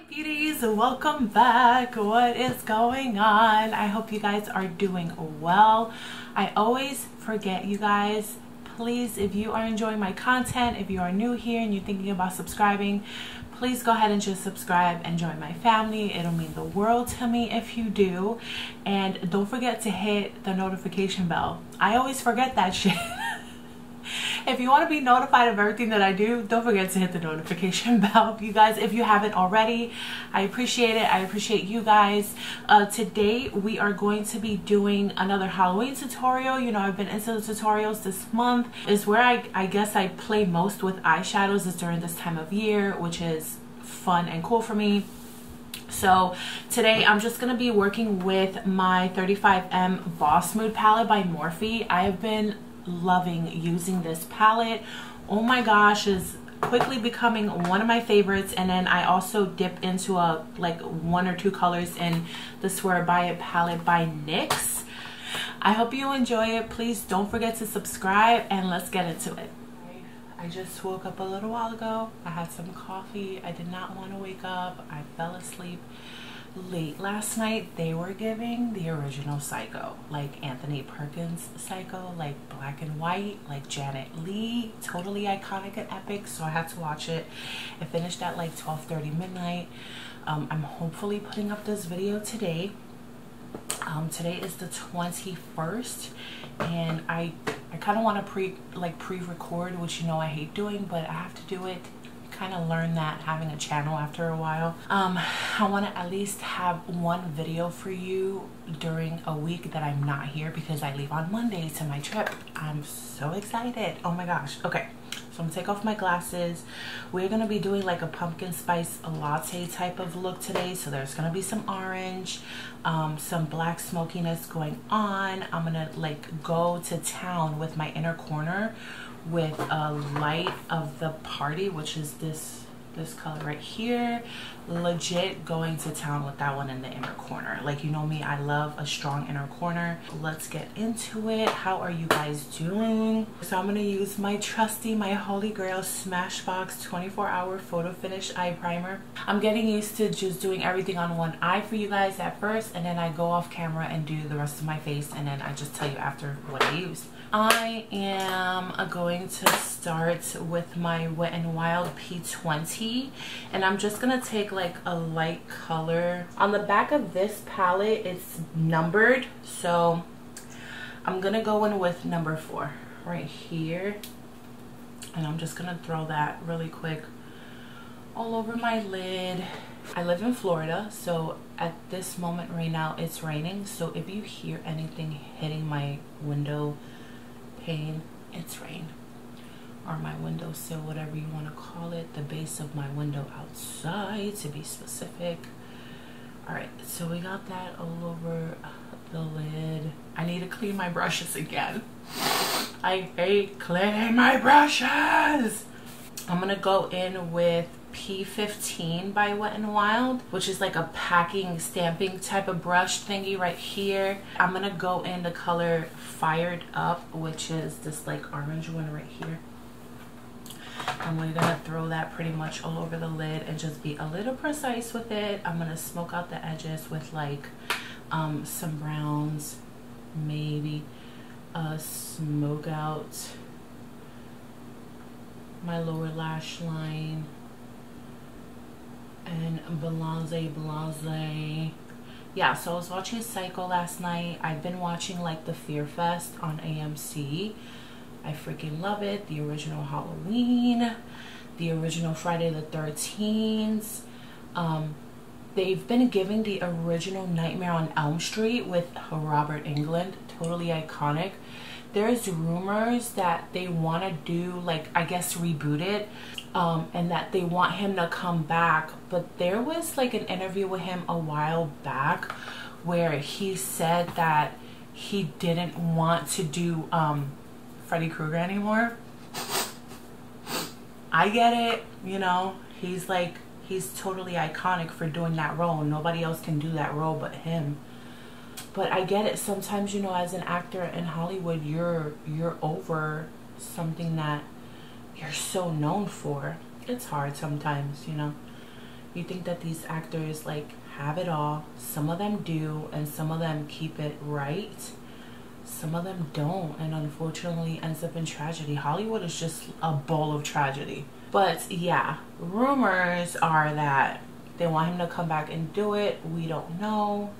Beauties, welcome back. What is going on? I hope you guys are doing well. I always forget, you guys. Please, if you are enjoying my content, if you are new here and you're thinking about subscribing, please go ahead and just subscribe and join my family. It'll mean the world to me if you do. And don't forget to hit the notification bell. I always forget that shit. If you want to be notified of everything that I do, don't forget to hit the notification bell, you guys, if you haven't already. I appreciate it. I appreciate you guys. Today we are going to be doing another Halloween tutorial. You know, I've been into the tutorials this month. Is where I guess I play most with eyeshadows is during this time of year, which is fun and cool for me. So today I'm just going to be working with my 35M Boss Mood palette by Morphe. I have been loving using this palette. Oh my gosh, is quickly becoming one of my favorites. And then I also dip into a like 1 or 2 colors in the Swear By It palette by NYX. I hope you enjoy it. Please don't forget to subscribe and let's get into it. I just woke up a little while ago. I had some coffee. I did not want to wake up. I fell asleep late last night. They were giving the original Psycho, like Anthony Perkins Psycho, like black and white, like Janet Leigh, totally iconic and epic. So I had to watch it. I finished at like 12:30 midnight. I'm hopefully putting up this video today. Today is the 21st, and I kind of want to pre-record, which you know I hate doing, but I have to do it. Kind of learn that having a channel after a while. I want to at least have one video for you during a week that I'm not here, because I leave on Monday to my trip. I'm so excited. Oh my gosh. Okay, so I'm gonna take off my glasses. We're gonna be doing like a pumpkin spice latte type of look today. So there's gonna be some orange, some black smokiness going on. I'm gonna like go to town with my inner corner with a light of the party, which is this color right here. Legit going to town with that one in the inner corner. Like, you know me, I love a strong inner corner. Let's get into it. How are you guys doing? So I'm gonna use my trusty, my holy grail Smashbox 24-hour photo finish eye primer. I'm getting used to just doing everything on one eye for you guys at first, and then I go off camera and do the rest of my face, and then I just tell you after what I use. I am going to start with my Wet n Wild P20, and I'm just gonna take like a light color. On the back of this palette, it's numbered, so I'm gonna go in with number 4 right here, and I'm just gonna throw that really quick all over my lid. I live in Florida, so at this moment right now it's raining, so if you hear anything hitting my window pane, it's rain, or my windowsill, whatever you want to call it, the base of my window outside to be specific. All right, so we got that all over the lid. I need to clean my brushes again. I hate cleaning my brushes. I'm gonna go in with P15 by Wet n Wild, which is like a packing stamping type of brush thingy right here. I'm gonna go in the color Fired Up, which is this like orange one right here, and we're gonna throw that pretty much all over the lid and just be a little precise with it. I'm gonna smoke out the edges with like some browns, maybe smoke out my lower lash line, and blase. Yeah, so I was watching Psycho last night. I've been watching like the Fear Fest on AMC. I freaking love it. The original Halloween, the original Friday the 13th. They've been giving the original Nightmare on Elm Street with Robert Englund, totally iconic. There's rumors that they want to do, like, I guess reboot it, and that they want him to come back. But there was like an interview with him a while back where he said that he didn't want to do Freddy Krueger anymore. I get it, you know, he's totally iconic for doing that role. Nobody else can do that role but him. But I get it. Sometimes, you know, as an actor in Hollywood, you're over something that you're so known for. It's hard sometimes, you know. You think that these actors like have it all. Some of them do, and some of them keep it right. Some of them don't, and unfortunately ends up in tragedy. Hollywood is just a bowl of tragedy. But yeah, rumors are that they want him to come back and do it. We don't know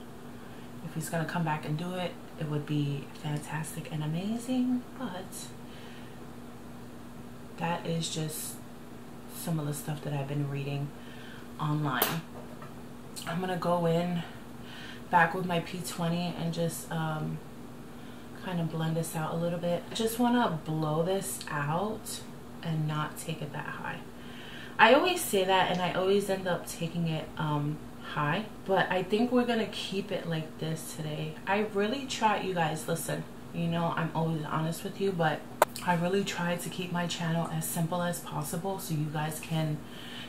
if he's gonna come back and do it. It would be fantastic and amazing, but that is just some of the stuff that I've been reading online. I'm gonna go in back with my P20 and just kind of blend this out a little bit. I just want to blow this out and not take it that high. I always say that and I always end up taking it high, but I think we're gonna keep it like this today. I really try, you guys, listen, you know I'm always honest with you, but I really try to keep my channel as simple as possible so you guys can,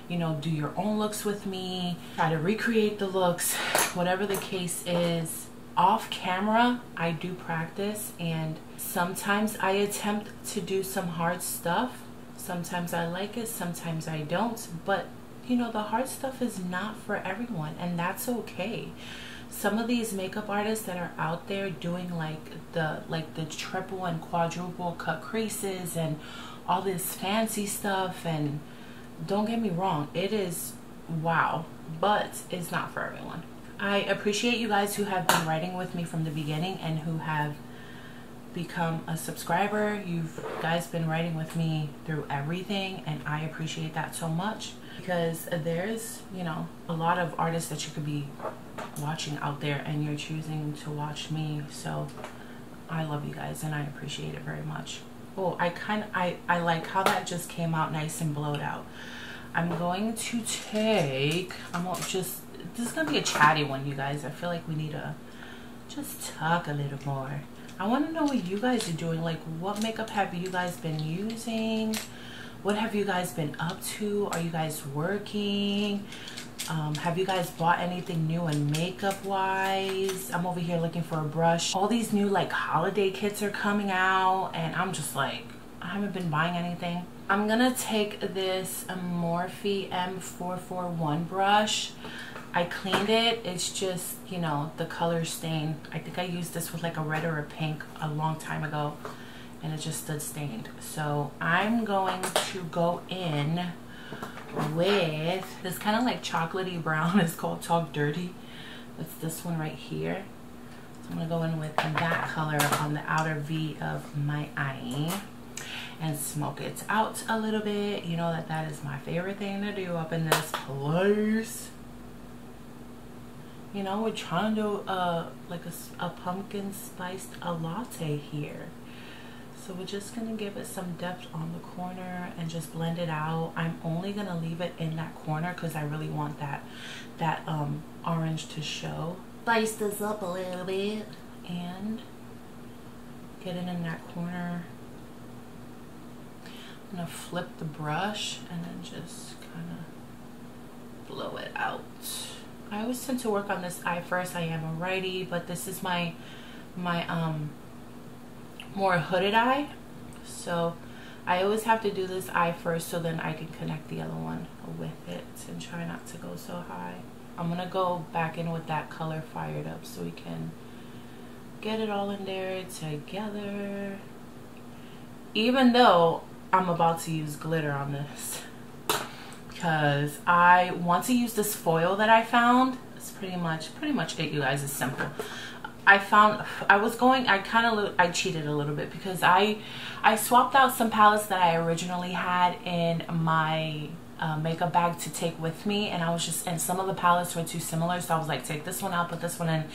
you know, do your own looks with me, try to recreate the looks, whatever the case is. Off camera, I do practice, and sometimes I attempt to do some hard stuff. Sometimes I like it, sometimes I don't, but you know, the hard stuff is not for everyone, and that's okay. Some of these makeup artists that are out there doing like the triple and quadruple cut creases and all this fancy stuff, and don't get me wrong, it is wow, but it's not for everyone. I appreciate you guys who have been writing with me from the beginning and who have become a subscriber. You guys been writing with me through everything, and I appreciate that so much, because there's, you know, a lot of artists that you could be watching out there and you're choosing to watch me. So I love you guys and I appreciate it very much. Oh, I like how that just came out nice and blowed out. I'm going to take, this is gonna be a chatty one, you guys. I feel like we need to just talk a little more. I want to know what you guys are doing. Like, what makeup have you guys been using? What have you guys been up to? Are you guys working? Have you guys bought anything new in makeup wise? I'm over here looking for a brush. All these new like holiday kits are coming out, and I'm just like, I haven't been buying anything. I'm gonna take this Morphe M441 brush. I cleaned it. It's just, you know, the color stain. I think I used this with like a red or a pink a long time ago, and it just stood stained. So I'm going to go in with this kind of like chocolatey brown. It's called Talk Dirty. It's this one right here. So I'm gonna go in with that color on the outer V of my eye and smoke it out a little bit. You know that is my favorite thing to do up in this place. You know, we're trying to do like a pumpkin spiced latte here. So we're just gonna give it some depth on the corner and just blend it out. I'm only gonna leave it in that corner because I really want that orange to show. Spice this up a little bit and get it in that corner. I'm gonna flip the brush and then just kind of blow it out. I always tend to work on this eye first. I am a righty, but this is my more hooded eye, so I always have to do this eye first so then I can connect the other one with it and try not to go so high. I'm gonna go back in with that color fired up so we can get it all in there together, even though I'm about to use glitter on this, because I want to use this foil that I found. It's pretty much it, you guys. It's simple. I cheated a little bit because I swapped out some palettes that I originally had in my makeup bag to take with me, and and some of the palettes were too similar, so I was like, take this one out, put this one in.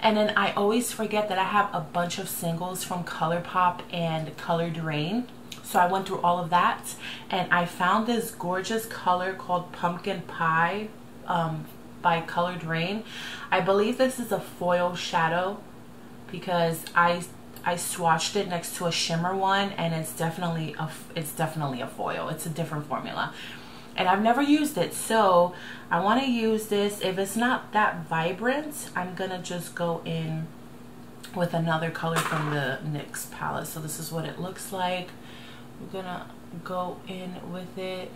And then I always forget that I have a bunch of singles from ColourPop and Colored Rain. So I went through all of that and I found this gorgeous color called Pumpkin Pie by Colored Rain. I believe this is a foil shadow because I swatched it next to a shimmer one, and it's definitely a foil. It's a different formula, and I've never used it, so I want to use this. If it's not that vibrant, I'm gonna just go in with another color from the NYX palette. So this is what it looks like. We're gonna go in with it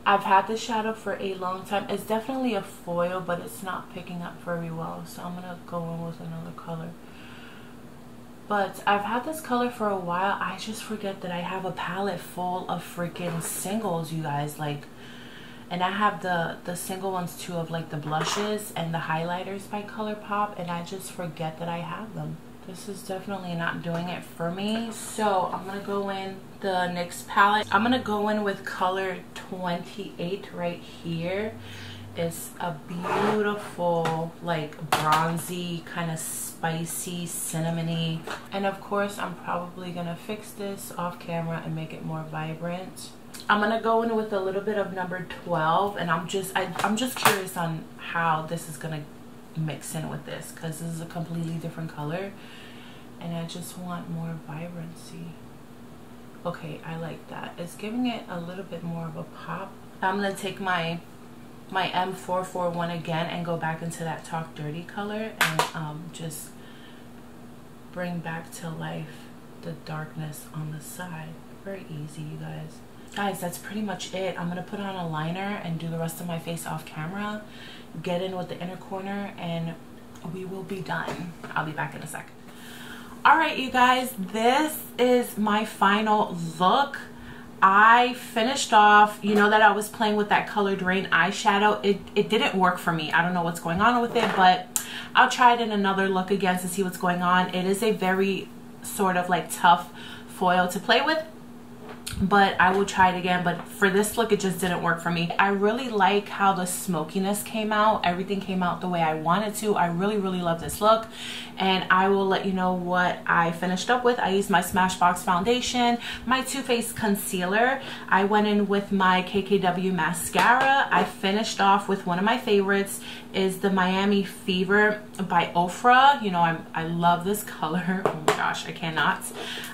I've had this shadow for a long time. It's definitely a foil, but it's not picking up very well, so I'm gonna go in with another color. But I've had this color for a while. I just forget that I have a palette full of freaking singles, you guys. Like, and I have the single ones too, of like the blushes and the highlighters by ColourPop, and I just forget that I have them. This is definitely not doing it for me. So I'm gonna go in the NYX palette. I'm gonna go in with color 28 right here. It's a beautiful, like, bronzy, kind of spicy, cinnamony. And of course, I'm probably gonna fix this off camera and make it more vibrant. I'm gonna go in with a little bit of number 12, and I'm just curious on how this is gonna mix in with this, because this is a completely different color and I just want more vibrancy. Okay, I like that. It's giving it a little bit more of a pop. I'm gonna take my M441 again and go back into that Talk Dirty color and just bring back to life the darkness on the side. Very easy, you guys. Guys, that's pretty much it. I'm gonna put on a liner and do the rest of my face off camera, get in with the inner corner, and we will be done. I'll be back in a sec. All right, you guys, this is my final look. I finished off, you know that I was playing with that Colored Rain eyeshadow. It didn't work for me. I don't know what's going on with it, but I'll try it in another look again to see what's going on. It is a very sort of like tough foil to play with, but I will try it again. But for this look, it just didn't work for me. I really like how the smokiness came out. Everything came out the way I wanted to. I really love this look, and I will let you know what I finished up with. I used my Smashbox foundation, my Too Faced concealer. I went in with my KKW mascara. I finished off with one of my favorites, is the Miami Fever by Ofra. You know, I love this color. Oh my gosh, I cannot.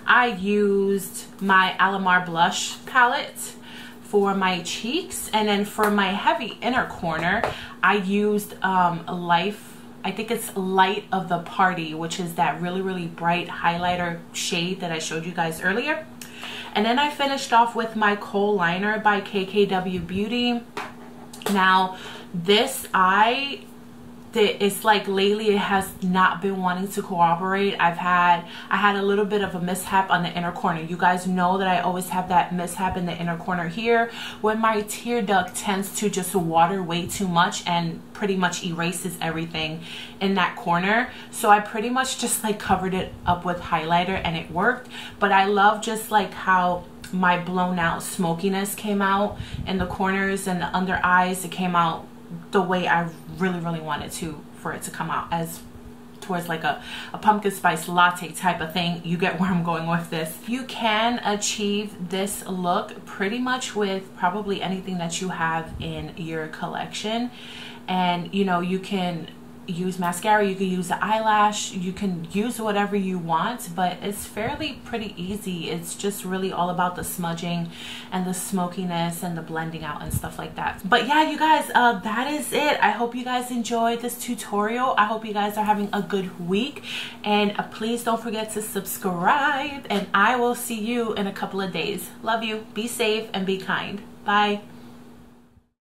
I used my Alamar blush palette for my cheeks, and then for my heavy inner corner I used I think it's Light of the Party, which is that really bright highlighter shade that I showed you guys earlier. And then I finished off with my Kohl liner by KKW Beauty. Now this it's like lately it has not been wanting to cooperate. I had a little bit of a mishap on the inner corner. You guys know that I always have that mishap in the inner corner here, when my tear duct tends to just water way too much and pretty much erases everything in that corner. So I pretty much just like covered it up with highlighter and it worked. But I love just like how my blown out smokiness came out in the corners and the under eyes. It came out the way I really wanted for it to come out, as towards like a pumpkin spice latte type of thing. You get where I'm going with this. You can achieve this look pretty much with probably anything that you have in your collection. And you know, you can use mascara, you can use the eyelash, you can use whatever you want, but it's fairly pretty easy. It's just really all about the smudging and the smokiness and the blending out and stuff like that. But yeah, you guys, that is it. I hope you guys enjoyed this tutorial. I hope you guys are having a good week, and please don't forget to subscribe, and I will see you in a couple of days. Love you. Be safe and be kind. Bye.